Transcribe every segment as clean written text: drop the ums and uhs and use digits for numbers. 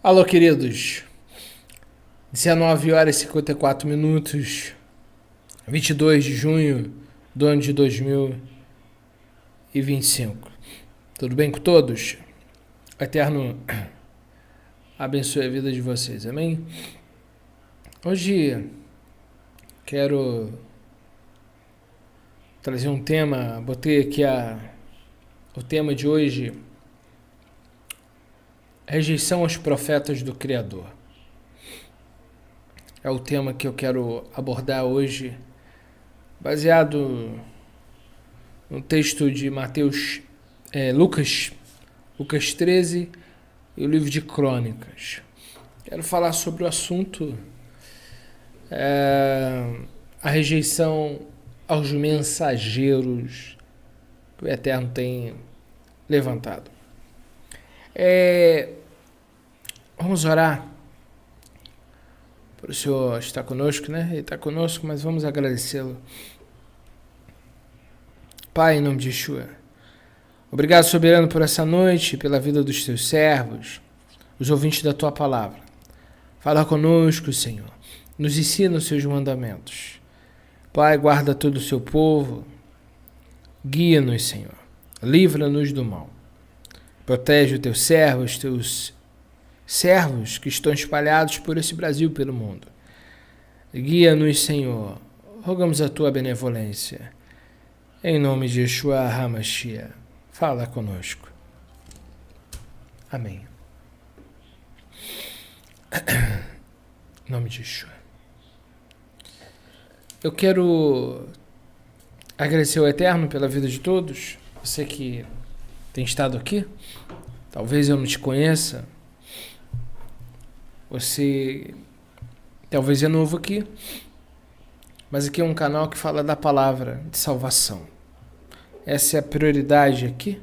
Alô, queridos. 19 horas e 54 minutos, 22 de junho do ano de 2025. Tudo bem com todos? O Eterno abençoe a vida de vocês, amém? Hoje quero trazer um tema, botei aqui o tema de hoje, rejeição aos profetas do Criador. É o tema que eu quero abordar hoje, baseado no texto de Lucas 13 e o livro de Crônicas. Quero falar sobre o assunto, a rejeição aos mensageiros que o Eterno tem levantado. Vamos orar. Por o Senhor estar conosco, né? Ele está conosco, mas vamos agradecê-lo. Pai, em nome de Yeshua, obrigado, soberano, por essa noite, pela vida dos teus servos, os ouvintes da tua palavra. Fala conosco, Senhor. Nos ensina os seus mandamentos. Pai, guarda todo o seu povo. Guia-nos, Senhor. Livra-nos do mal. Protege os teus servos que estão espalhados por esse Brasil, pelo mundo. Guia-nos, Senhor. Rogamos a tua benevolência. Em nome de Yeshua HaMashiach, fala conosco. Amém. Em nome de Yeshua. Eu quero agradecer ao Eterno pela vida de todos. Você que tem estado aqui. Talvez eu não te conheça. Você talvez é novo aqui, mas aqui é um canal que fala da palavra de salvação. Essa é a prioridade aqui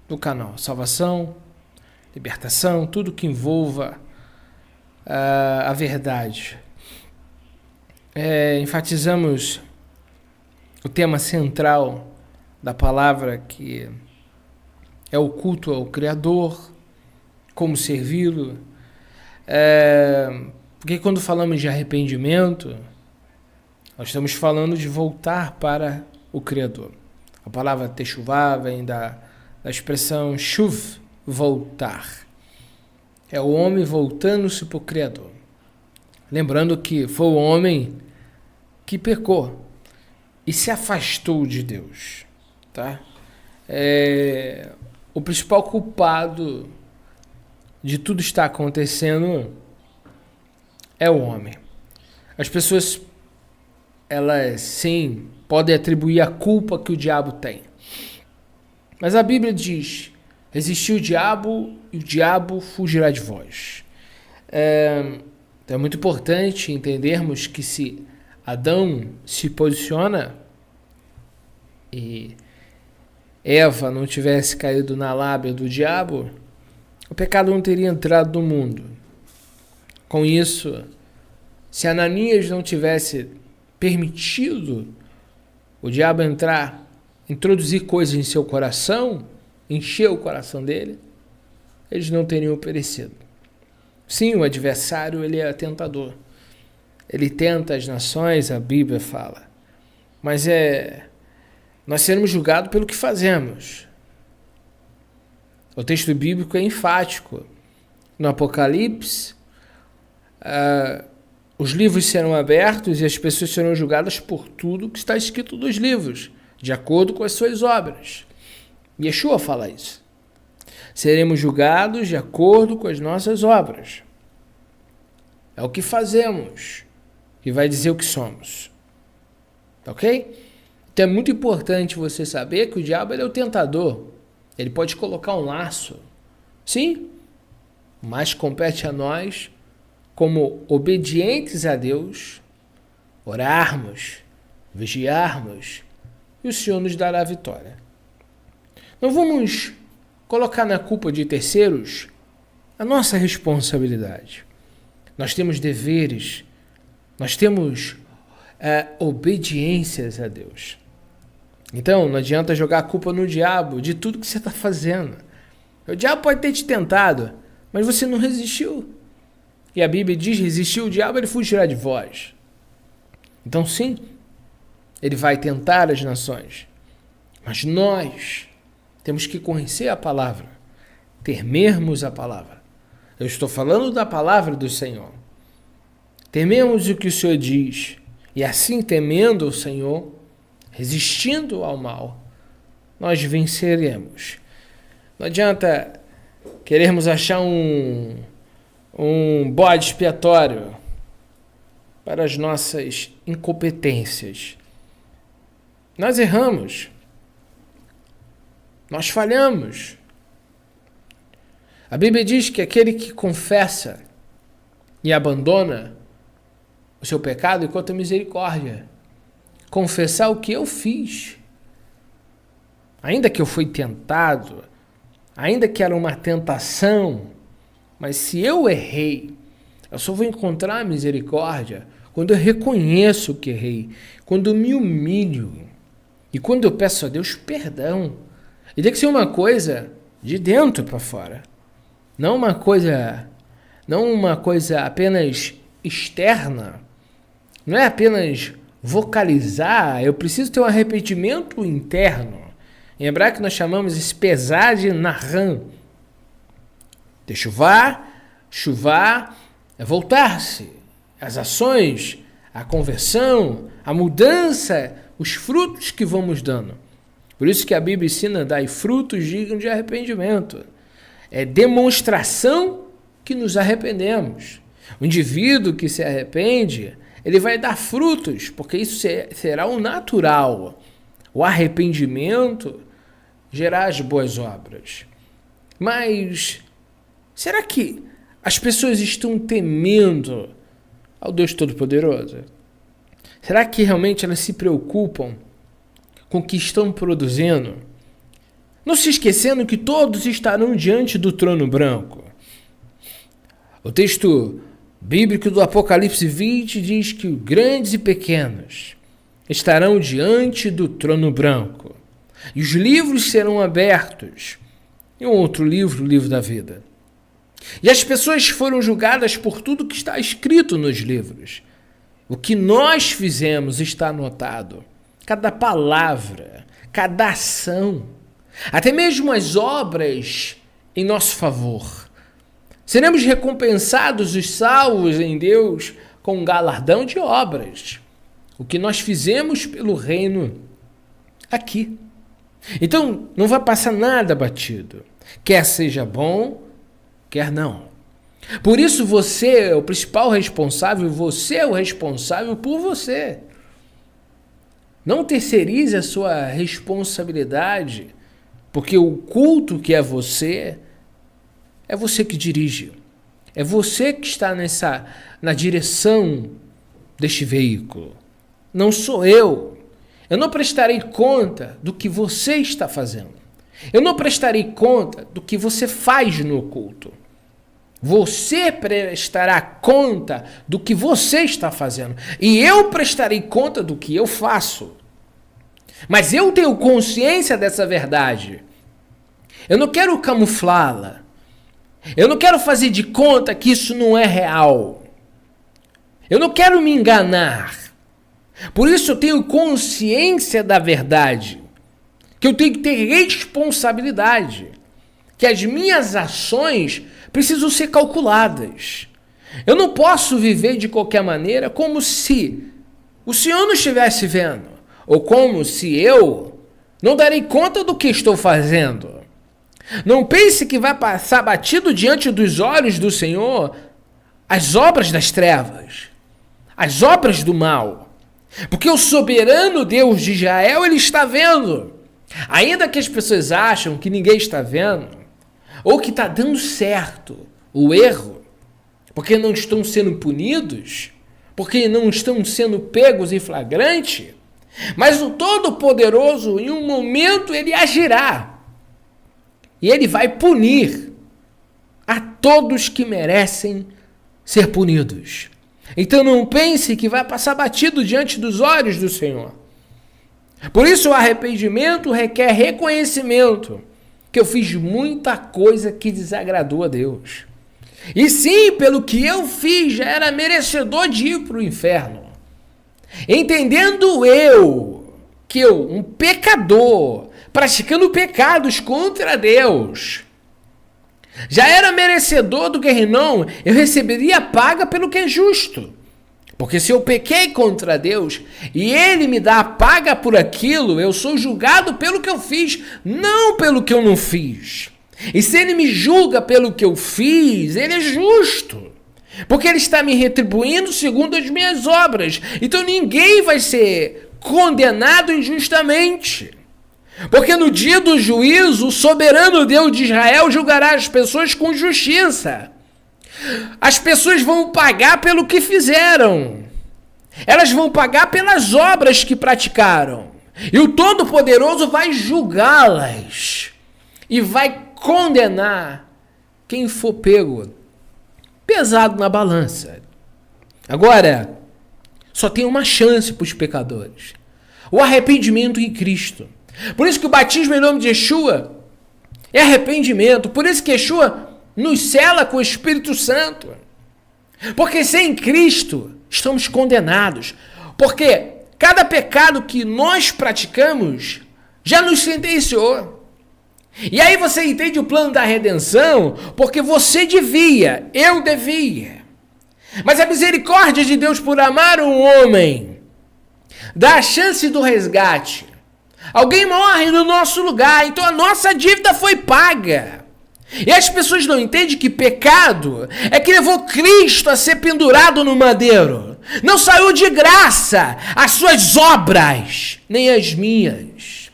do canal. Salvação, libertação, tudo que envolva a verdade. Enfatizamos o tema central da palavra, que é o culto ao Criador, como servi-lo. Porque quando falamos de arrependimento, nós estamos falando de voltar para o Criador. A palavra techuvá vem da expressão shuv, voltar. É o homem voltando-se para o Criador. Lembrando que foi o homem que pecou e se afastou de Deus. Tá? O principal culpado de tudo está acontecendo é o homem. As pessoas, elas sim podem atribuir a culpa que o diabo tem. Mas a Bíblia diz: resistir o diabo e o diabo fugirá de vós. Então é muito importante entendermos que se Adão se posiciona e Eva não tivesse caído na lábia do diabo, o pecado não teria entrado no mundo. Com isso, se Ananias não tivesse permitido o diabo entrar, introduzir coisas em seu coração, encher o coração dele, eles não teriam perecido. Sim, o adversário, ele é tentador. Ele tenta as nações, a Bíblia fala. Mas nós seremos julgados pelo que fazemos. O texto bíblico é enfático. No Apocalipse, os livros serão abertos e as pessoas serão julgadas por tudo que está escrito nos livros, de acordo com as suas obras. Yeshua fala isso. Seremos julgados de acordo com as nossas obras. É o que fazemos que vai dizer o que somos. Ok? Então é muito importante você saber que o diabo, ele é o tentador. Ele pode colocar um laço. Sim, mas compete a nós, como obedientes a Deus, orarmos, vigiarmos, e o Senhor nos dará a vitória. Não vamos colocar na culpa de terceiros a nossa responsabilidade. Nós temos deveres, nós temos obediências a Deus. Então, não adianta jogar a culpa no diabo de tudo que você está fazendo. O diabo pode ter te tentado, Mas você não resistiu. E a Bíblia diz, resistiu o diabo, ele fugirá de vós. Então sim, ele vai tentar as nações. Mas nós temos que conhecer a palavra, temermos a palavra. Eu estou falando da palavra do Senhor. Tememos o que o Senhor diz. E assim, temendo o Senhor, resistindo ao mal, nós venceremos. Não adianta querermos achar um bode expiatório para as nossas incompetências. Nós erramos. Nós falhamos. A Bíblia diz que aquele que confessa e abandona o seu pecado encontra misericórdia. Confessar o que eu fiz. Ainda que eu fui tentado, ainda que era uma tentação, mas se eu errei, eu só vou encontrar misericórdia quando eu reconheço que errei, quando eu me humilho e quando eu peço a Deus perdão. E tem que ser uma coisa de dentro para fora, não uma coisa apenas externa, não é apenas vocalizar. Eu preciso ter um arrependimento interno. Em hebraico nós chamamos esse pesar de nahan. Chuvá é voltar-se. As ações, a conversão, a mudança, os frutos que vamos dando. Por isso que a Bíblia ensina, dai frutos dignos de arrependimento. É demonstração que nos arrependemos. O indivíduo que se arrepende, ele vai dar frutos, porque isso será o natural. O arrependimento gerar as boas obras. Mas será que as pessoas estão temendo ao Deus Todo-Poderoso? Será que realmente elas se preocupam com o que estão produzindo? Não se esquecendo que todos estarão diante do trono branco. O texto bíblico do Apocalipse 20 diz que grandes e pequenos estarão diante do trono branco. E os livros serão abertos. E um outro livro, o livro da vida. E as pessoas foram julgadas por tudo que está escrito nos livros. O que nós fizemos está anotado. Cada palavra, cada ação, até mesmo as obras em nosso favor. Seremos recompensados os salvos em Deus com um galardão de obras. O que nós fizemos pelo reino aqui. Então, não vai passar nada batido. Quer seja bom, quer não. Por isso você é o principal responsável, você é o responsável por você. Não terceirize a sua responsabilidade, porque o culto que é você que dirige. É você que está na direção deste veículo. Não sou eu. Eu não prestarei conta do que você está fazendo. Eu não prestarei conta do que você faz no culto. Você prestará conta do que você está fazendo. E eu prestarei conta do que eu faço. Mas eu tenho consciência dessa verdade. Eu não quero camuflá-la. Eu não quero fazer de conta que isso não é real. Eu não quero me enganar. Por isso eu tenho consciência da verdade. Que eu tenho que ter responsabilidade. Que as minhas ações precisam ser calculadas. Eu não posso viver de qualquer maneira como se o Senhor não estivesse vendo. Ou como se eu não darei conta do que estou fazendo. Não pense que vai passar batido diante dos olhos do Senhor as obras das trevas, as obras do mal. Porque o soberano Deus de Israel, ele está vendo. Ainda que as pessoas acham que ninguém está vendo, ou que está dando certo o erro, porque não estão sendo punidos, porque não estão sendo pegos em flagrante, mas o Todo-Poderoso, em um momento, ele agirá. E ele vai punir a todos que merecem ser punidos. Então não pense que vai passar batido diante dos olhos do Senhor. Por isso o arrependimento requer reconhecimento. Que eu fiz muita coisa que desagradou a Deus. E sim, pelo que eu fiz, já era merecedor de ir para o inferno. Entendendo que eu, um pecador, praticando pecados contra Deus, já era merecedor do guerrinão, eu receberia a paga pelo que é justo. Porque se eu pequei contra Deus e Ele me dá a paga por aquilo, eu sou julgado pelo que eu fiz, não pelo que eu não fiz. E se Ele me julga pelo que eu fiz, Ele é justo. Porque Ele está me retribuindo segundo as minhas obras. Então ninguém vai ser condenado injustamente. Porque no dia do juízo, o soberano Deus de Israel julgará as pessoas com justiça. As pessoas vão pagar pelo que fizeram. Elas vão pagar pelas obras que praticaram. E o Todo-Poderoso vai julgá-las. E vai condenar quem for pego pesado na balança. Agora, só tem uma chance para os pecadores. O arrependimento em Cristo. Por isso que o batismo em nome de Yeshua é arrependimento. Por isso que Yeshua nos sela com o Espírito Santo. Porque sem Cristo estamos condenados. Porque cada pecado que nós praticamos já nos sentenciou. E aí você entende o plano da redenção, porque você devia, eu devia. Mas a misericórdia de Deus por amar um homem dá a chance do resgate. Alguém morre no nosso lugar, então a nossa dívida foi paga. E as pessoas não entendem que pecado é que levou Cristo a ser pendurado no madeiro. Não saiu de graça as suas obras, nem as minhas.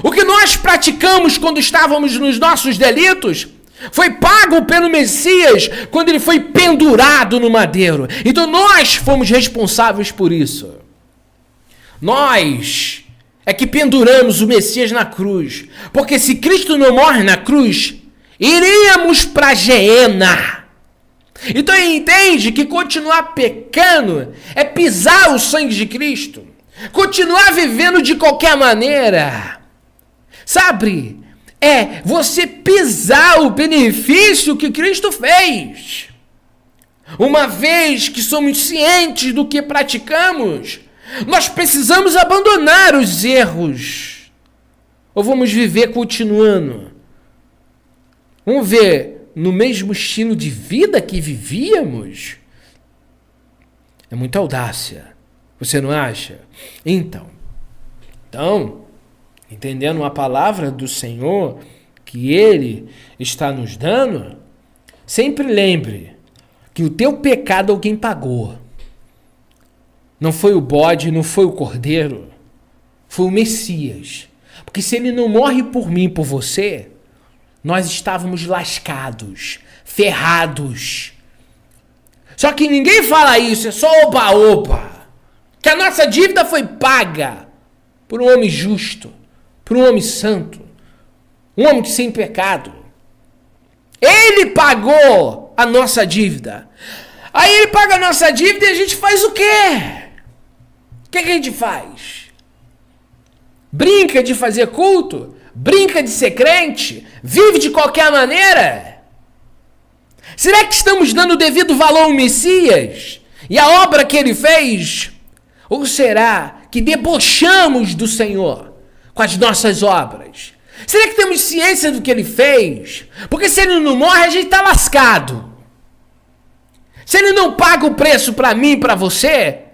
O que nós praticamos quando estávamos nos nossos delitos foi pago pelo Messias quando ele foi pendurado no madeiro. Então nós fomos responsáveis por isso. Nós é que penduramos o Messias na cruz. Porque se Cristo não morre na cruz, iríamos para a Geena. Então entende que continuar pecando é pisar o sangue de Cristo. Continuar vivendo de qualquer maneira. Sabe? É você pisar o benefício que Cristo fez. Uma vez que somos cientes do que praticamos, nós precisamos abandonar os erros. Ou vamos viver continuando? Vamos ver no mesmo estilo de vida que vivíamos? É muita audácia. Você não acha? Então, entendendo a palavra do Senhor que Ele está nos dando, sempre lembre que o teu pecado alguém pagou. Não foi o bode, não foi o cordeiro, foi o Messias. Porque se Ele não morre por mim, por você, nós estávamos lascados, ferrados. Só que ninguém fala isso, é só oba-oba. Que a nossa dívida foi paga por um homem justo, por um homem santo, um homem sem pecado. Ele pagou a nossa dívida. Aí ele paga a nossa dívida e a gente faz o quê? O que a gente faz? Brinca de fazer culto? Brinca de ser crente? Vive de qualquer maneira? Será que estamos dando o devido valor ao Messias e à obra que ele fez? Ou será que debochamos do Senhor com as nossas obras? Será que temos ciência do que ele fez? Porque se ele não morre, a gente está lascado. Se ele não paga o preço para mim e para você,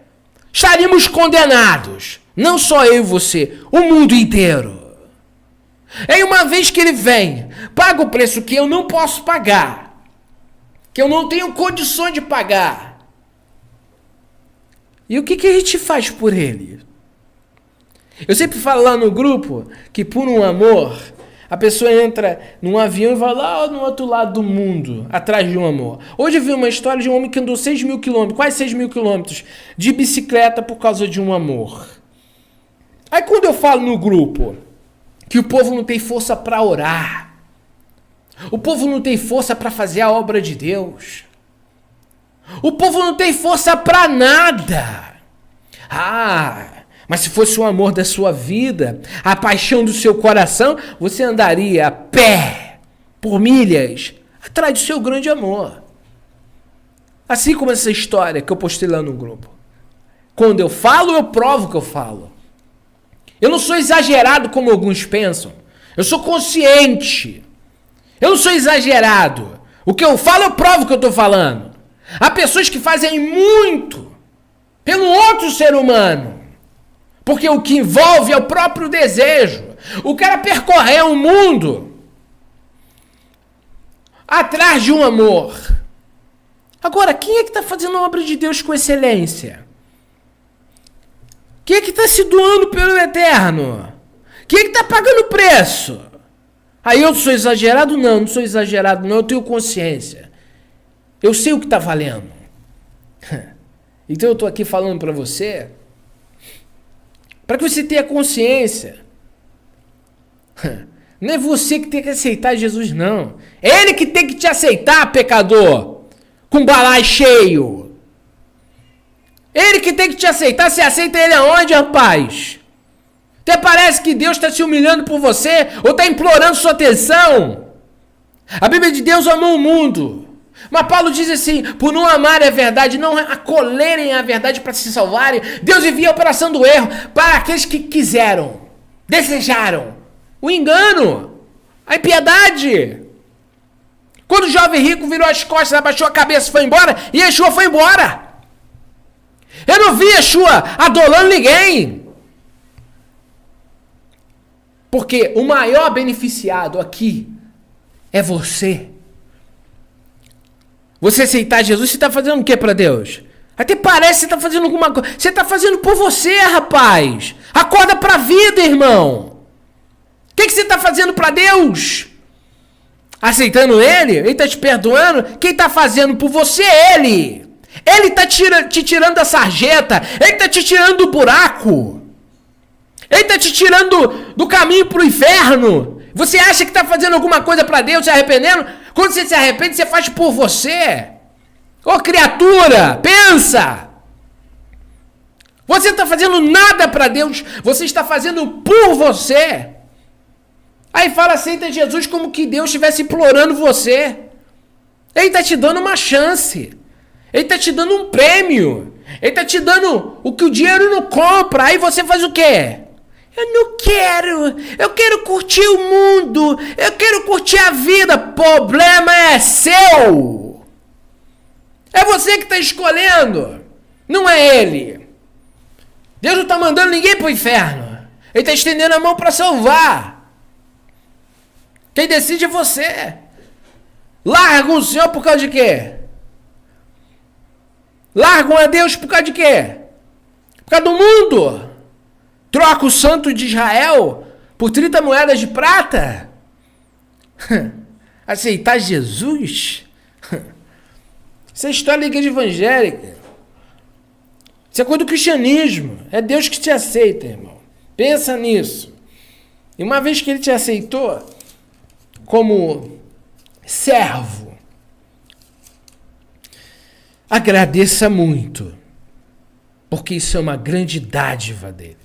estaríamos condenados. Não só eu e você, o mundo inteiro. E uma vez que ele vem, paga o preço que eu não posso pagar, que eu não tenho condições de pagar. E o que a gente faz por ele? Eu sempre falo lá no grupo que por um amor, a pessoa entra num avião e vai lá no outro lado do mundo, atrás de um amor. Hoje eu vi uma história de um homem que andou 6.000 quilômetros, quase 6.000 quilômetros, de bicicleta por causa de um amor. Aí quando eu falo no grupo que o povo não tem força para orar, o povo não tem força para fazer a obra de Deus, o povo não tem força para nada. Mas se fosse o amor da sua vida, a paixão do seu coração, você andaria a pé, por milhas, atrás do seu grande amor. Assim como essa história que eu postei lá no grupo. Quando eu falo, eu provo que eu falo. Eu não sou exagerado como alguns pensam. Eu sou consciente. Eu não sou exagerado. O que eu falo, eu provo que eu estou falando. Há pessoas que fazem muito pelo outro ser humano. Porque o que envolve é o próprio desejo. O cara percorrer o mundo atrás de um amor. Agora, quem é que está fazendo a obra de Deus com excelência? Quem é que está se doando pelo eterno? Quem é que está pagando o preço? Aí eu sou exagerado? Não, não sou exagerado não, eu tenho consciência. Eu sei o que está valendo. Então eu estou aqui falando para você, para que você tenha consciência. Não é você que tem que aceitar Jesus, não. É Ele que tem que te aceitar, pecador, com balai cheio. Ele que tem que te aceitar. Você aceita Ele aonde, rapaz? Até parece que Deus está se humilhando por você ou está implorando sua atenção. A Bíblia de Deus amou o mundo. Mas Paulo diz assim, por não amarem a verdade, não acolherem a verdade para se salvarem, Deus envia a operação do erro para aqueles que quiseram, desejaram. O engano, a impiedade. Quando o jovem rico virou as costas, abaixou a cabeça e foi embora, e Yeshua foi embora. Eu não vi Yeshua adolando ninguém. Porque o maior beneficiado aqui é você. Você aceitar Jesus, você está fazendo o que para Deus? Até parece que você está fazendo alguma coisa. Você está fazendo por você, rapaz. Acorda para a vida, irmão. O que você está fazendo para Deus? Aceitando Ele? Ele está te perdoando? Quem está fazendo por você é Ele. Ele está te tirando da sarjeta. Ele está te tirando do buraco. Ele está te tirando do caminho para o inferno. Você acha que está fazendo alguma coisa para Deus, se arrependendo? Quando você se arrepende, você faz por você. Ô criatura, pensa. Você não está fazendo nada para Deus. Você está fazendo por você. Aí fala, aceita Jesus como que Deus estivesse implorando você. Ele está te dando uma chance. Ele está te dando um prêmio. Ele está te dando o que o dinheiro não compra. Aí você faz o quê? Eu não quero. Eu quero curtir o mundo. Eu quero curtir a vida. Problema é seu. É você que está escolhendo. Não é ele. Deus não está mandando ninguém para o inferno. Ele está estendendo a mão para salvar. Quem decide é você. Largam o Senhor por causa de quê? Largam a Deus por causa de quê? Por causa do mundo. Troca o santo de Israel por 30 moedas de prata. Aceitar Jesus? Isso é história da igreja evangélica. Isso é coisa do cristianismo. É Deus que te aceita, irmão. Pensa nisso. E uma vez que Ele te aceitou como servo, agradeça muito, porque isso é uma grande dádiva dele.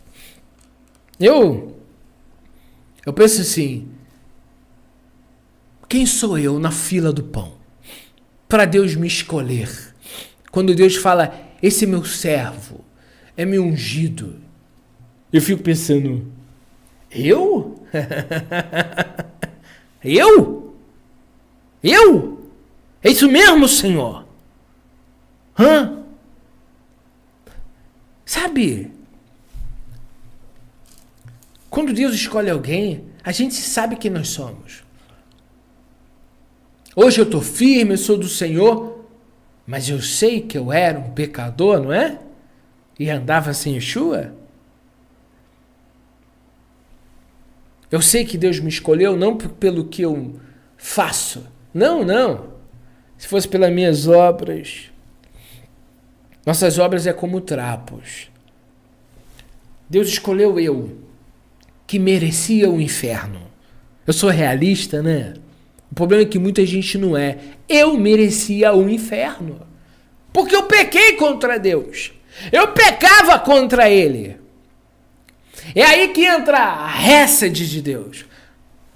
Eu penso assim, quem sou eu na fila do pão para Deus me escolher? Quando Deus fala, esse é meu servo, é meu ungido, eu fico pensando, eu? Eu? É isso mesmo, Senhor? Sabe? Quando Deus escolhe alguém, a gente sabe quem nós somos. Hoje eu estou firme, eu sou do Senhor, mas eu sei que eu era um pecador, não é? E andava sem Yeshua. Eu sei que Deus me escolheu não pelo que eu faço. Não. Se fosse pelas minhas obras. Nossas obras é como trapos. Deus escolheu eu, que merecia o inferno. Eu sou realista, né? O problema é que muita gente não é. Eu merecia o inferno. Porque eu pequei contra Deus. Eu pecava contra Ele. É aí que entra a récede de Deus.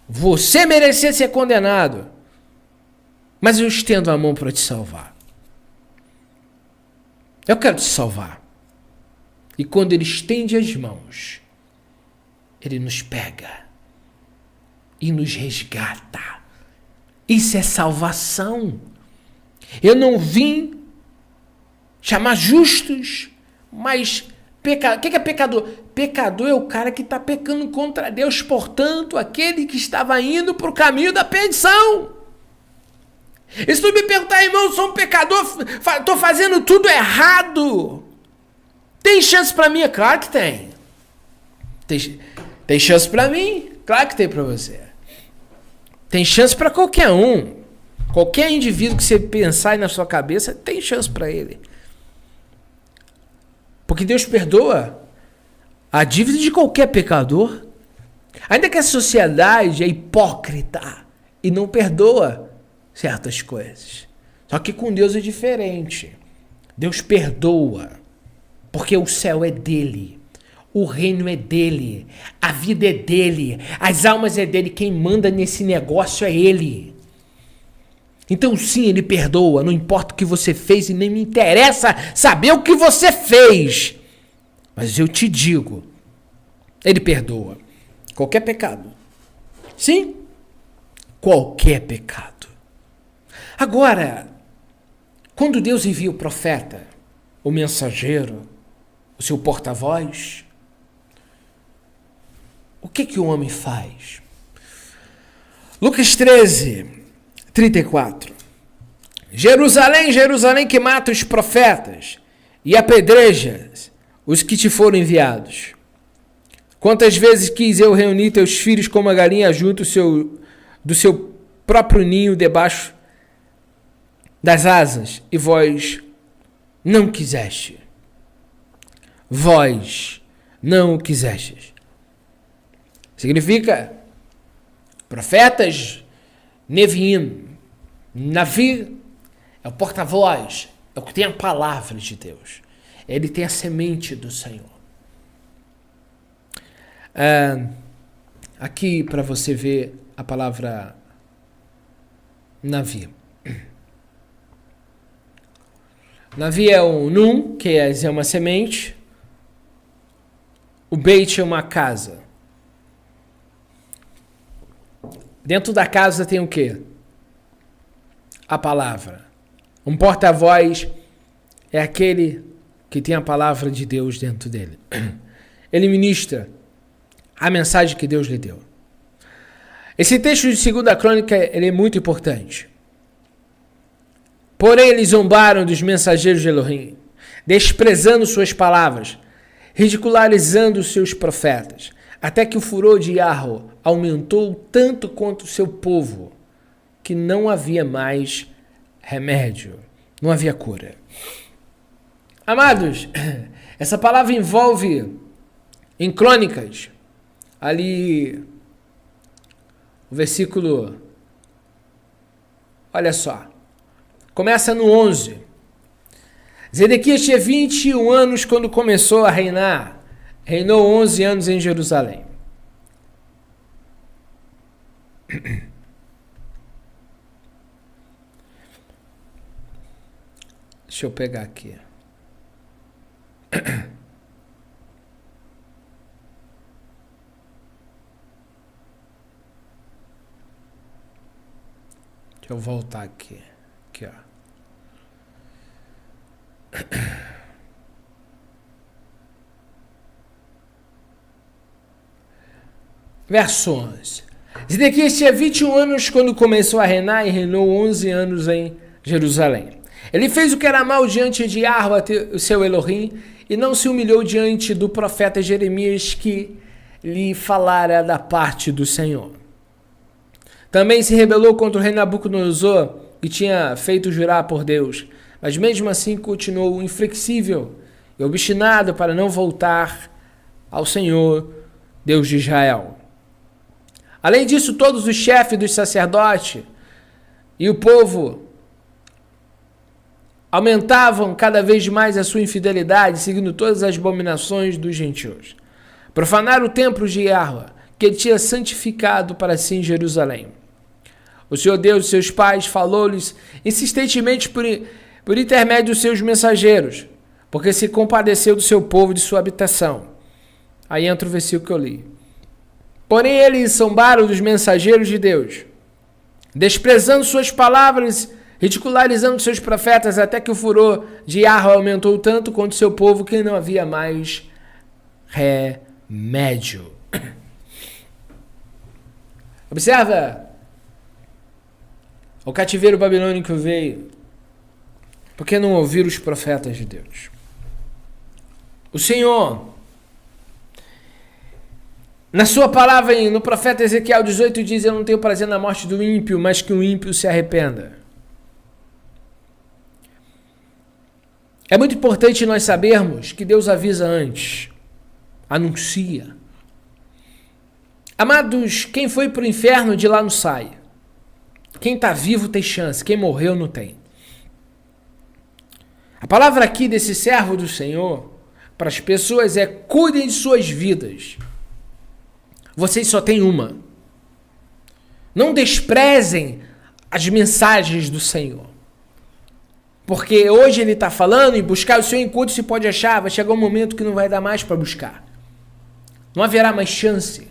Você merecia ser condenado, mas eu estendo a mão para te salvar. Eu quero te salvar. E quando Ele estende as mãos, Ele nos pega e nos resgata. Isso é salvação. Eu não vim chamar justos, mas pecador. O que é pecador? Pecador é o cara que está pecando contra Deus, portanto, aquele que estava indo para o caminho da perdição. E se tu me perguntar, irmão, sou um pecador, estou fazendo tudo errado, tem chance para mim? Claro que tem. Tem chance para mim? Claro que tem para você. Tem chance para qualquer um. Qualquer indivíduo que você pensar aí na sua cabeça, tem chance para ele. Porque Deus perdoa a dívida de qualquer pecador. Ainda que a sociedade é hipócrita e não perdoa certas coisas. Só que com Deus é diferente. Deus perdoa, porque o céu é dele. O reino é dele. A vida é dele. As almas é dele. Quem manda nesse negócio é ele. Então sim, ele perdoa. Não importa o que você fez e nem me interessa saber o que você fez. Mas eu te digo, ele perdoa qualquer pecado. Sim, qualquer pecado. Agora, quando Deus envia o profeta, o mensageiro, o seu porta-voz, o que o homem faz? Lucas 13, 34. Jerusalém, Jerusalém, que mata os profetas e apedrejas os que te foram enviados. Quantas vezes quis eu reunir teus filhos como a galinha junto do seu próprio ninho debaixo das asas, e vós não quiseste. Vós não quisestes. Significa profetas, Neviim. Navi é o porta-voz, é o que tem a palavra de Deus. Ele tem a semente do Senhor. Aqui para você ver a palavra Navi. Navi é um Nun, que é uma semente. O Beit é uma casa. Dentro da casa tem o quê? A palavra. Um porta-voz é aquele que tem a palavra de Deus dentro dele. Ele ministra a mensagem que Deus lhe deu. Esse texto de 2 Crônica ele é muito importante. Porém, eles zombaram dos mensageiros de Elohim, desprezando suas palavras, ridicularizando os seus profetas, até que o furor de Yahweh aumentou tanto quanto o seu povo, que não havia mais remédio, não havia cura. Amados, essa palavra envolve em Crônicas, ali, o versículo, olha só, começa no 11. Zedequias tinha 21 anos quando começou a reinar. Reinou 11 anos em Jerusalém. Deixa eu pegar aqui. Deixa eu voltar aqui. Aqui, ó. Verso 11. Zedequias tinha 21 anos quando começou a reinar e reinou 11 anos em Jerusalém. Ele fez o que era mal diante de Yahweh, o seu Elohim, e não se humilhou diante do profeta Jeremias que lhe falara da parte do Senhor. Também se rebelou contra o rei Nabucodonosor, que tinha feito jurar por Deus, mas mesmo assim continuou inflexível e obstinado para não voltar ao Senhor, Deus de Israel. Além disso, todos os chefes dos sacerdotes e o povo aumentavam cada vez mais a sua infidelidade, seguindo todas as abominações dos gentios. Profanaram o templo de Yahweh, que ele tinha santificado para si em Jerusalém. O Senhor Deus de seus pais falou-lhes insistentemente por intermédio dos seus mensageiros. porque se compadeceu do seu povo e de sua habitação. Aí entra o versículo que eu li. Porém, eles zombaram dos mensageiros de Deus, desprezando suas palavras, ridicularizando seus profetas, até que o furor de Yahweh aumentou tanto quanto seu povo, que não havia mais remédio. Observa o cativeiro babilônico veio porque não ouviram os profetas de Deus. O Senhor, na sua palavra, no profeta Ezequiel 18, diz: eu não tenho prazer na morte do ímpio, mas que o ímpio se arrependa. É muito importante nós sabermos que Deus avisa antes, anuncia. Amados, quem foi para o inferno de lá não sai. Quem está vivo tem chance, quem morreu não tem. A palavra aqui desse servo do Senhor para as pessoas é: cuidem de suas vidas. Vocês só têm uma. Não desprezem as mensagens do Senhor. Porque hoje ele está falando em buscar o Senhor enquanto se pode achar. Vai chegar um momento que não vai dar mais para buscar. Não haverá mais chance.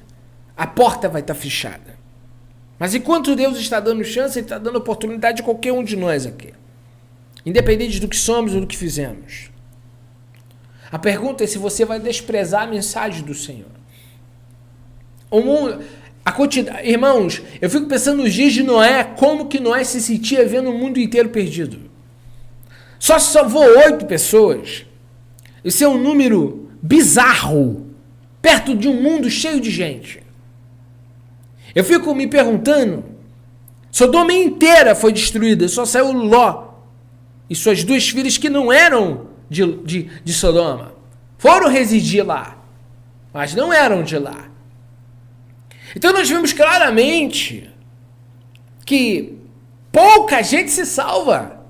A porta vai estar fechada. Mas enquanto Deus está dando chance, Ele está dando oportunidade a qualquer um de nós aqui. Independente do que somos ou do que fizemos. A pergunta é se você vai desprezar a mensagem do Senhor. O mundo, irmãos, eu fico pensando nos dias de Noé, como que Noé se sentia vendo o mundo inteiro perdido. Só se salvou 8 pessoas. Isso é um número bizarro, perto de um mundo cheio de gente. Eu fico me perguntando, Sodoma inteira foi destruída, só saiu Ló e suas 2 filhas que não eram de Sodoma. Foram residir lá, mas não eram de lá. Então nós vemos claramente que pouca gente se salva.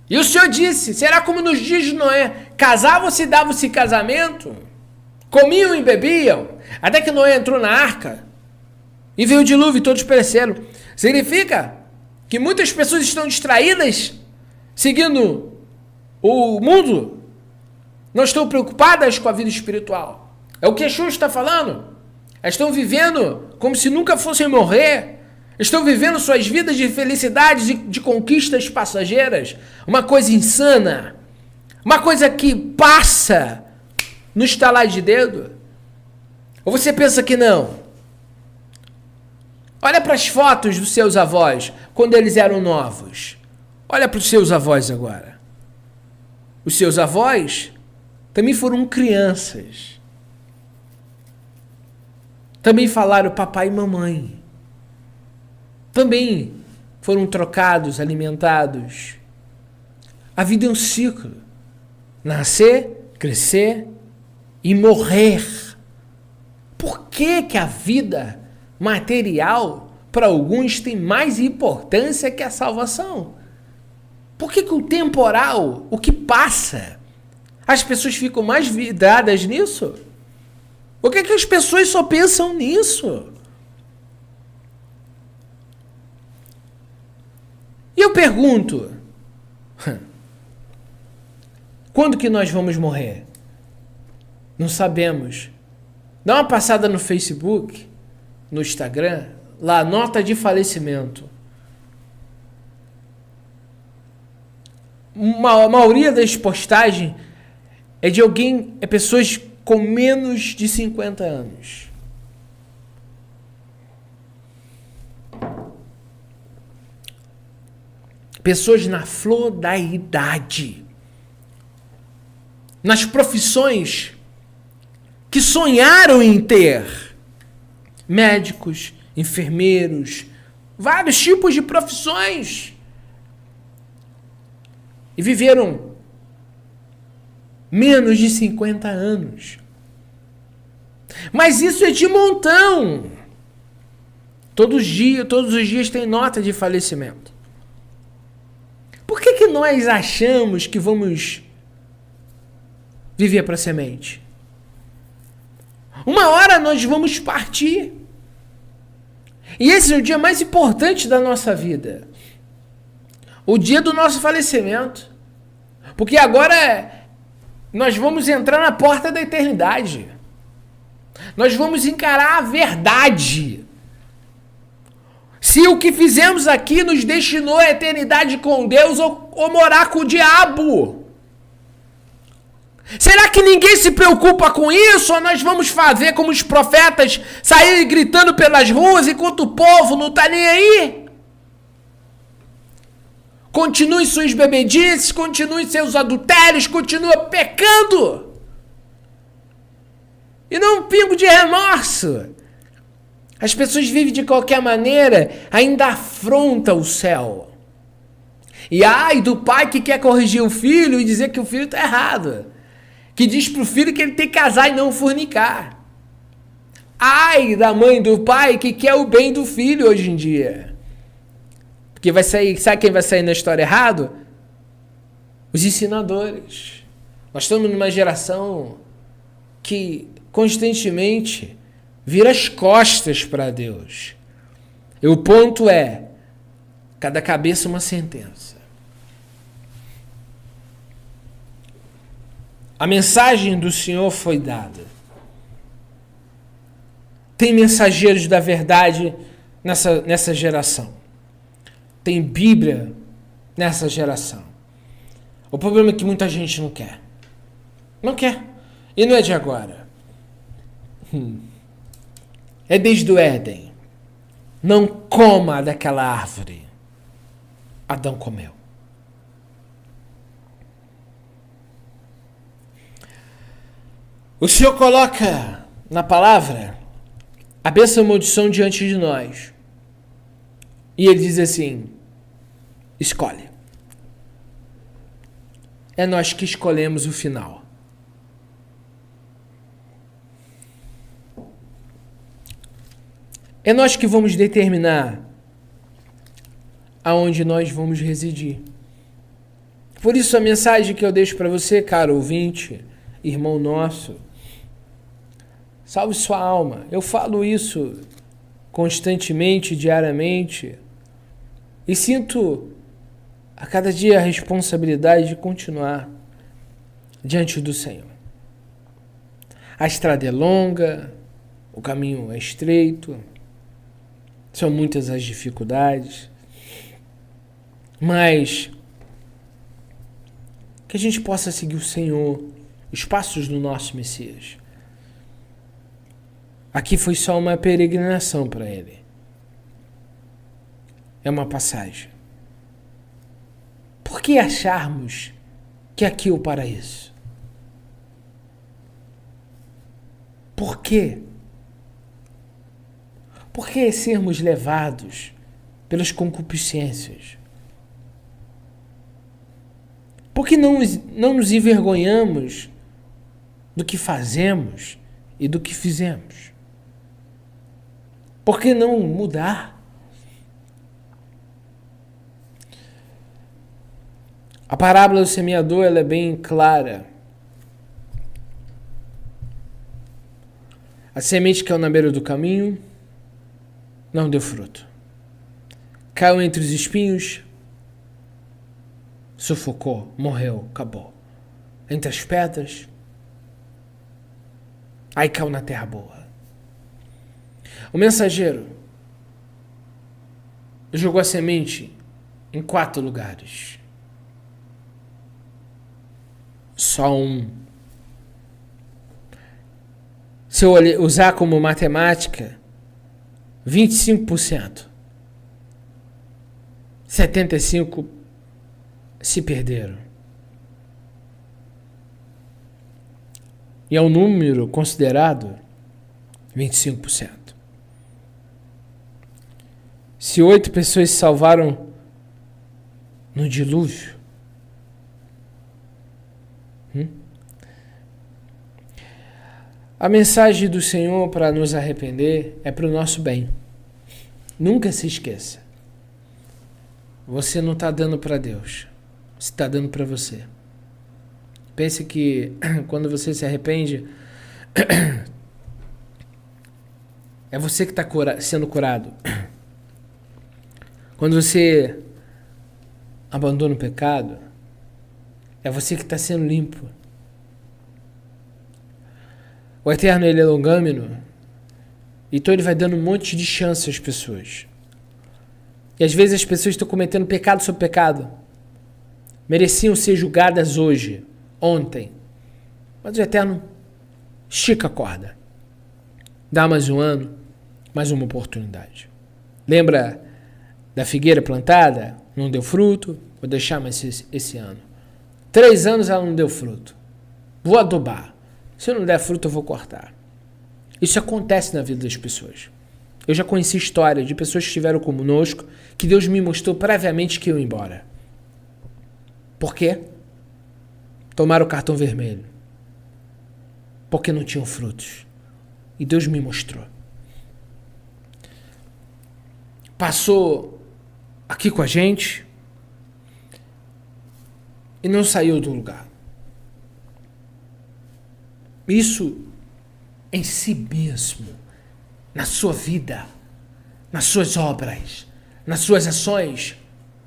E o Senhor disse: será como nos dias de Noé, casavam-se e davam-se casamento, comiam e bebiam, até que Noé entrou na arca e veio o dilúvio e todos pereceram. Significa que muitas pessoas estão distraídas, seguindo o mundo, não estão preocupadas com a vida espiritual. É o que Yeshua está falando. Elas estão vivendo como se nunca fossem morrer. Estão vivendo suas vidas de felicidades e de conquistas passageiras. Uma coisa insana. Uma coisa que passa no estalar de dedo. Ou você pensa que não? Olha para as fotos dos seus avós, quando eles eram novos. Olha para os seus avós agora. Os seus avós também foram crianças. Também falaram papai e mamãe. Também foram trocados, alimentados. A vida é um ciclo. Nascer, crescer e morrer. Por que que a vida material, para alguns, tem mais importância que a salvação? Por que que o temporal, o que passa, as pessoas ficam mais vidradas nisso? Por que que as pessoas só pensam nisso? E eu pergunto, quando que nós vamos morrer? Não sabemos. Dá uma passada no Facebook, no Instagram, lá, nota de falecimento. A maioria das postagens é de alguém, é pessoas com menos de 50 anos. Pessoas na flor da idade. Nas profissões que sonharam em ter. Médicos, enfermeiros, vários tipos de profissões. E viveram menos de 50 anos. Mas isso é de montão. Todos os dias tem nota de falecimento. Por que nós achamos que vamos viver para a semente? Uma hora nós vamos partir. E esse é o dia mais importante da nossa vida. O dia do nosso falecimento. Porque agora nós vamos entrar na porta da eternidade. Nós vamos encarar a verdade. Se o que fizemos aqui nos destinou à eternidade com Deus ou morar com o diabo. Será que ninguém se preocupa com isso? Ou nós vamos fazer como os profetas, saírem gritando pelas ruas enquanto o povo não está nem aí? Continue suas bebedices, continue seus adultérios, continua pecando. E não um pingo de remorso. As pessoas vivem de qualquer maneira, ainda afronta o céu. E ai do pai que quer corrigir o filho e dizer que o filho está errado. Que diz pro filho que ele tem que casar e não fornicar. Ai da mãe do pai que quer o bem do filho hoje em dia. Porque vai sair, sabe quem vai sair na história errado? Os ensinadores. Nós estamos numa geração que constantemente vira as costas para Deus. E o ponto é, cada cabeça uma sentença. A mensagem do Senhor foi dada. Tem mensageiros da verdade nessa geração. Tem Bíblia nessa geração. O problema é que muita gente não quer. Não quer. E não é de agora. É desde o Éden. Não coma daquela árvore. Adão comeu. O Senhor coloca na palavra a bênção e a maldição diante de nós. E ele diz assim, escolhe. É nós que escolhemos o final. É nós que vamos determinar aonde nós vamos residir. Por isso a mensagem que eu deixo para você, caro ouvinte, irmão nosso, salve sua alma. Eu falo isso constantemente, diariamente, e sinto a cada dia a responsabilidade de continuar diante do Senhor. A estrada é longa, o caminho é estreito, são muitas as dificuldades, mas que a gente possa seguir o Senhor, os passos do nosso Messias. Aqui foi só uma peregrinação para ele. É uma passagem. Por que acharmos que aqui é o paraíso? Por quê? Por que sermos levados pelas concupiscências? Por que não nos envergonhamos do que fazemos e do que fizemos? Por que não mudar? A parábola do semeador ela é bem clara. A semente caiu na beira do caminho, não deu fruto. Caiu entre os espinhos, sufocou, morreu, acabou. Entre as pedras, aí caiu na terra boa. O mensageiro jogou a semente em 4 lugares. Só um. Se eu usar como matemática, 25%. 75% se perderam. E é um número considerado 25%. Se 8 pessoas se salvaram no dilúvio, a mensagem do Senhor para nos arrepender é para o nosso bem. Nunca se esqueça. Você não está dando para Deus. Você está dando para você. Pense que quando você se arrepende, é você que está sendo curado. Quando você abandona o pecado, É você que está sendo limpo. O Eterno, ele é longâmino. Então ele vai dando um monte de chance às pessoas. E às vezes as pessoas estão cometendo pecado sobre pecado. Mereciam ser julgadas hoje, ontem. Mas o Eterno estica a corda. Dá mais um ano, mais uma oportunidade. Lembra da figueira plantada? Não deu fruto? Vou deixar mais esse ano. 3 anos ela não deu fruto. Vou adubar. Se não der fruto, eu vou cortar. Isso acontece na vida das pessoas. Eu já conheci história de pessoas que estiveram conosco, que Deus me mostrou previamente que iam embora. Por quê? Tomaram o cartão vermelho. Porque não tinham frutos. E Deus me mostrou. Passou aqui com a gente e não saiu do lugar. Isso em si mesmo, na sua vida, nas suas obras, nas suas ações,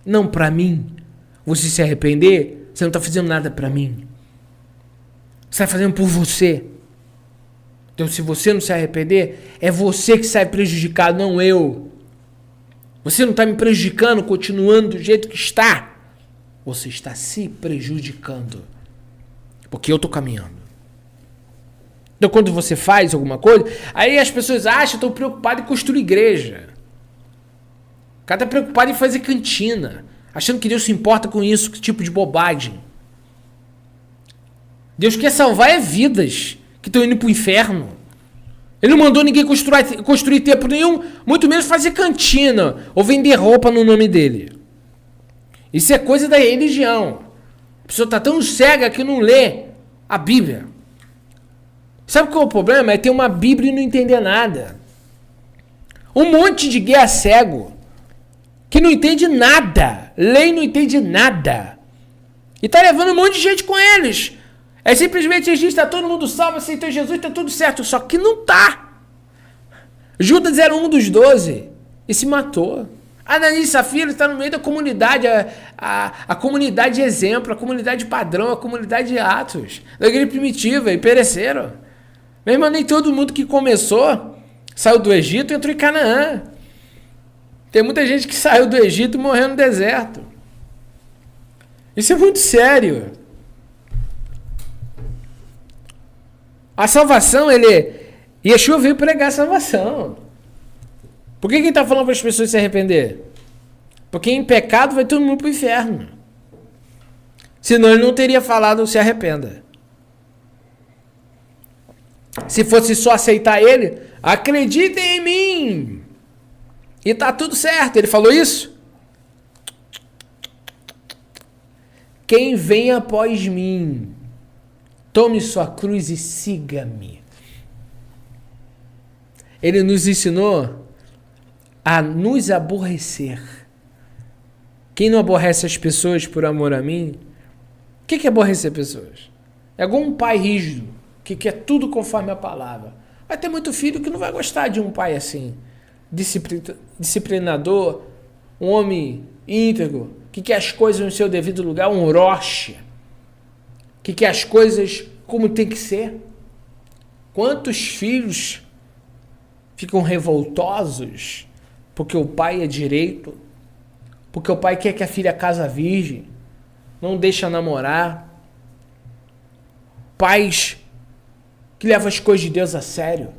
não para mim. Você se arrepender, você não está fazendo nada para mim. Você está fazendo por você. Então, se você não se arrepender, é você que sai prejudicado, não eu. Você não está me prejudicando, continuando do jeito que está. Você está se prejudicando. Porque eu estou caminhando. Então, quando você faz alguma coisa, aí as pessoas acham, estão preocupadas em construir igreja. O cara está preocupado em fazer cantina, achando que Deus se importa com isso, que tipo de bobagem. Deus quer salvar vidas que estão indo para o inferno. Ele não mandou ninguém construir templo nenhum, muito menos fazer cantina ou vender roupa no nome dele. Isso é coisa da religião. A pessoa está tão cega que não lê a Bíblia. Sabe qual é o problema? É ter uma Bíblia e não entender nada. Um monte de guia cego que não entende nada. Lê e não entende nada. E tá levando um monte de gente com eles. É simplesmente a gente tá todo mundo salvo, aceitou Jesus, tá tudo certo. Só que não tá. Judas era um dos 12 e se matou. Ananias e Safira está no meio da comunidade, a comunidade exemplo, a comunidade padrão, a comunidade de Atos, da igreja primitiva, e pereceram. Meu irmão, nem todo mundo que começou saiu do Egito e entrou em Canaã. Tem muita gente que saiu do Egito e morreu no deserto. Isso é muito sério. A salvação, Yeshua veio pregar a salvação. Por que ele está falando para as pessoas se arrepender? Porque em pecado vai todo mundo para o inferno. Senão ele não teria falado se arrependa. Se fosse só aceitar ele, acreditem em mim. E tá tudo certo. Ele falou isso? Quem vem após mim, tome sua cruz e siga-me. Ele nos ensinou a nos aborrecer. Quem não aborrece as pessoas por amor a mim? O que é aborrecer pessoas? É igual um pai rígido, que quer tudo conforme a palavra. Vai ter muito filho que não vai gostar de um pai assim. Disciplinador, um homem íntegro, que quer as coisas no seu devido lugar, um roche, que quer as coisas como tem que ser. Quantos filhos ficam revoltosos porque o pai é direito, porque o pai quer que a filha casa virgem, não deixa namorar. Pais que levam as coisas de Deus a sério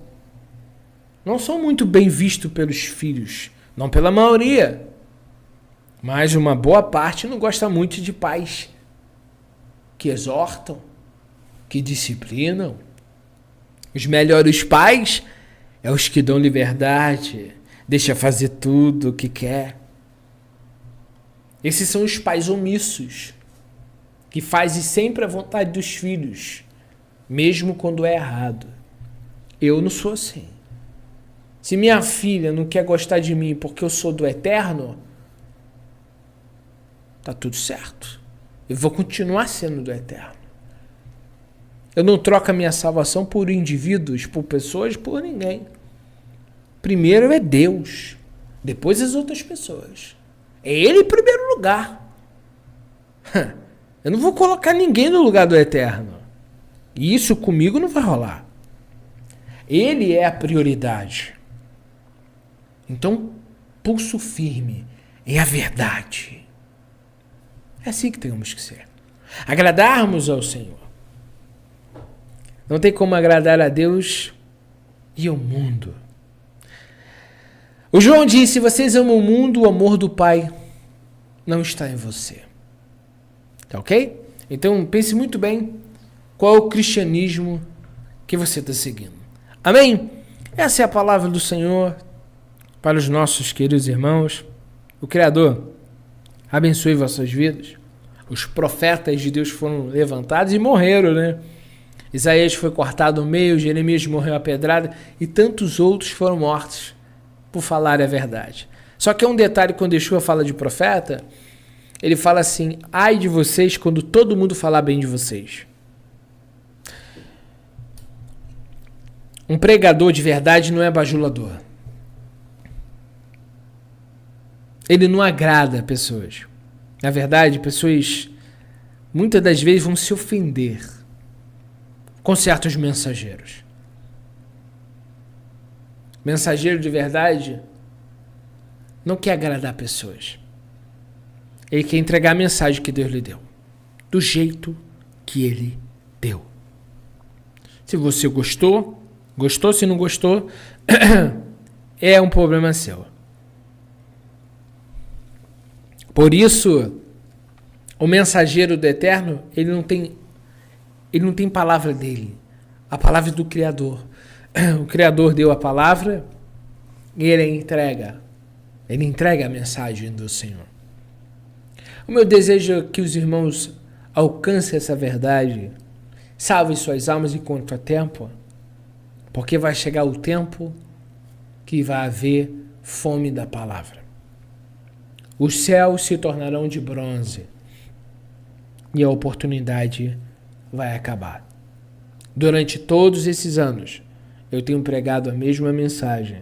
não são muito bem vistos pelos filhos, não pela maioria, mas uma boa parte não gosta muito de pais que exortam, que disciplinam. Os melhores pais é os que dão liberdade, deixa fazer tudo o que quer. Esses são os pais omissos, que fazem sempre a vontade dos filhos, mesmo quando é errado. Eu não sou assim. Se minha filha não quer gostar de mim porque eu sou do Eterno, tá tudo certo. Eu vou continuar sendo do Eterno. Eu não troco a minha salvação por indivíduos, por pessoas, por ninguém. Primeiro é Deus, depois as outras pessoas. É Ele em primeiro lugar. Eu não vou colocar ninguém no lugar do eterno. E isso comigo não vai rolar. Ele é a prioridade. Então, pulso firme é a verdade. É assim que temos que ser. Agradarmos ao Senhor. Não tem como agradar a Deus e ao mundo. O João disse: se vocês amam o mundo, o amor do Pai não está em você. Tá ok? Então pense muito bem qual é o cristianismo que você está seguindo. Amém? Essa é a palavra do Senhor para os nossos queridos irmãos. O Criador abençoe vossas vidas. Os profetas de Deus foram levantados e morreram, né? Isaías foi cortado no meio, Jeremias morreu a pedrada e tantos outros foram mortos por falar a verdade. Só que é um detalhe, quando Yeshua fala de profeta, ele fala assim: ai de vocês quando todo mundo falar bem de vocês. Um pregador de verdade não é bajulador. Ele não agrada pessoas. Na verdade, pessoas muitas das vezes vão se ofender com certos mensageiros. Mensageiro de verdade não quer agradar pessoas. Ele quer entregar a mensagem que Deus lhe deu, do jeito que ele deu. Se você gostou, gostou. Se não gostou, é um problema seu. Por isso, o mensageiro do Eterno, ele não tem palavra dele. A palavra do Criador. O Criador deu a palavra e ele entrega. Ele entrega a mensagem do Senhor. O meu desejo é que os irmãos alcancem essa verdade, salvem suas almas enquanto há tempo, porque vai chegar o tempo que vai haver fome da palavra. Os céus se tornarão de bronze e a oportunidade vai acabar. Durante todos esses anos, eu tenho pregado a mesma mensagem,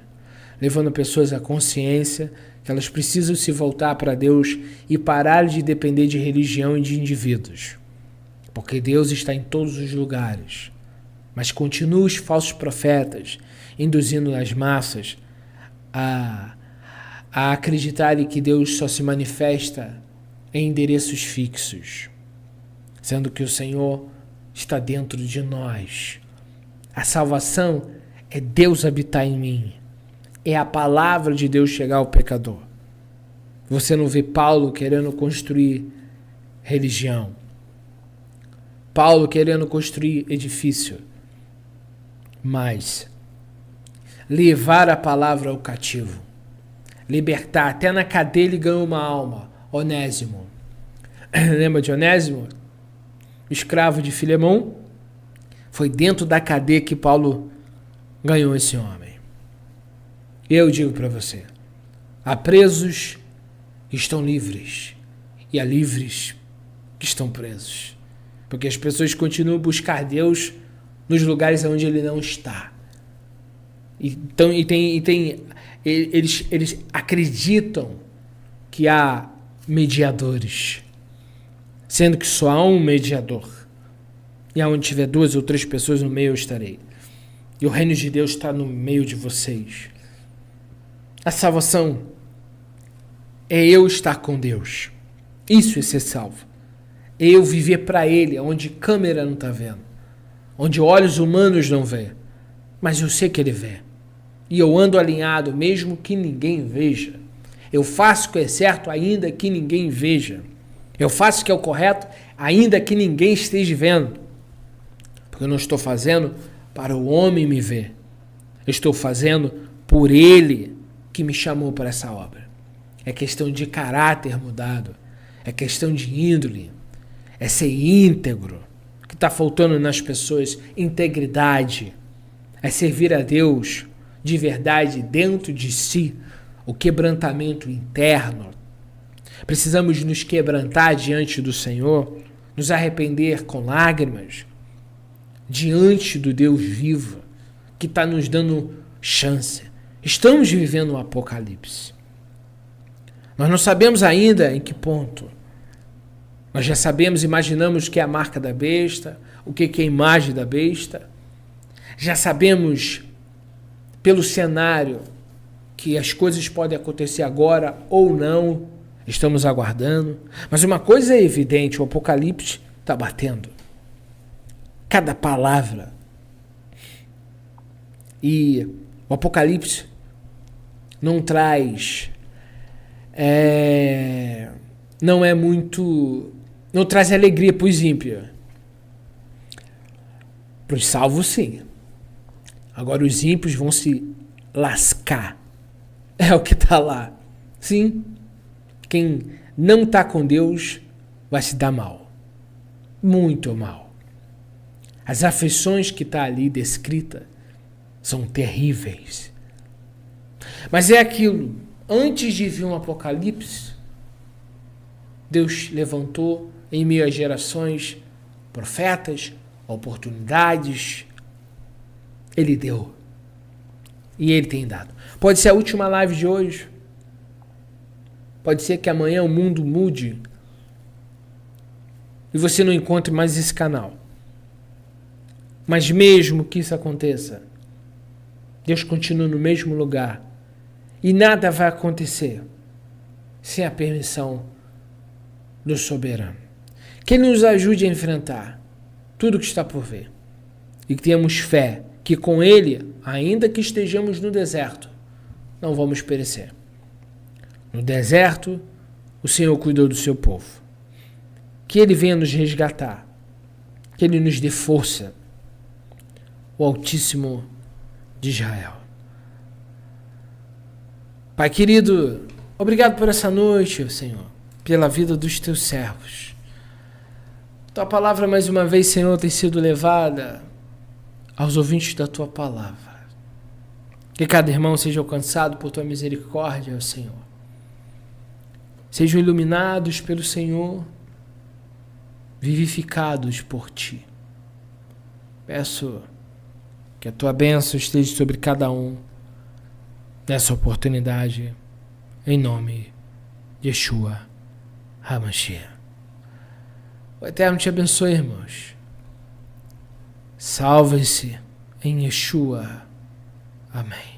levando pessoas à consciência que elas precisam se voltar para Deus e parar de depender de religião e de indivíduos. Porque Deus está em todos os lugares. Mas continuam os falsos profetas induzindo as massas a acreditarem que Deus só se manifesta em endereços fixos, sendo que o Senhor está dentro de nós. A salvação é Deus habitar em mim. É a palavra de Deus chegar ao pecador. Você não vê Paulo querendo construir religião. Paulo querendo construir edifício. Mas levar a palavra ao cativo. Libertar. Até na cadeia ele ganhou uma alma. Onésimo. Lembra de Onésimo? O escravo de Filemão. Foi dentro da cadeia que Paulo ganhou esse homem. Eu digo para você, há presos que estão livres e há livres que estão presos. Porque as pessoas continuam a buscar Deus nos lugares onde Ele não está. Então, eles acreditam que há mediadores, sendo que só há um mediador. E aonde tiver 2 ou 3 pessoas no meio eu estarei. E o reino de Deus está no meio de vocês. A salvação é eu estar com Deus. Isso é ser salvo. É eu viver para Ele, onde câmera não está vendo. Onde olhos humanos não vê. Mas eu sei que Ele vê. E eu ando alinhado, mesmo que ninguém veja. Eu faço o que é certo, ainda que ninguém veja. Eu faço o que é o correto, ainda que ninguém esteja vendo. Porque eu não estou fazendo para o homem me ver. Eu estou fazendo por Ele que me chamou para essa obra. É questão de caráter mudado. É questão de índole. É ser íntegro. O que está faltando nas pessoas? Integridade. É servir a Deus de verdade dentro de si. O quebrantamento interno. Precisamos nos quebrantar diante do Senhor. Nos arrepender com lágrimas. Diante do Deus vivo. Que está nos dando chance. Estamos vivendo um apocalipse. Nós não sabemos ainda em que ponto. Nós já sabemos, imaginamos o que é a marca da besta, o que é a imagem da besta. Já sabemos, pelo cenário, que as coisas podem acontecer agora ou não. Estamos aguardando. Mas uma coisa é evidente, o Apocalipse está batendo. Cada palavra. E o Apocalipse não traz... não traz alegria para os ímpios. Para os salvos, sim. Agora os ímpios vão se lascar. É o que está lá. Sim. Quem não está com Deus vai se dar mal. Muito mal. As aflições que está ali descrita são terríveis. Mas é aquilo. Antes de vir um Apocalipse, Deus levantou em meio às gerações profetas, oportunidades. Ele deu. E Ele tem dado. Pode ser a última live de hoje. Pode ser que amanhã o mundo mude e você não encontre mais esse canal. Mas mesmo que isso aconteça, Deus continua no mesmo lugar. E nada vai acontecer sem a permissão do soberano. Que Ele nos ajude a enfrentar tudo que está por vir. E que tenhamos fé que com Ele, ainda que estejamos no deserto, não vamos perecer. No deserto, o Senhor cuidou do seu povo. Que Ele venha nos resgatar. Que Ele nos dê força. O Altíssimo de Israel. Pai querido, obrigado por essa noite, Senhor, pela vida dos teus servos. Tua palavra, mais uma vez, Senhor, tem sido levada aos ouvintes da tua palavra. Que cada irmão seja alcançado por tua misericórdia, Senhor. Sejam iluminados pelo Senhor, vivificados por ti. Peço que a tua bênção esteja sobre cada um nessa oportunidade, em nome de Yeshua HaMashiach. O Eterno te abençoe, irmãos. Salvem-se em Yeshua. Amém.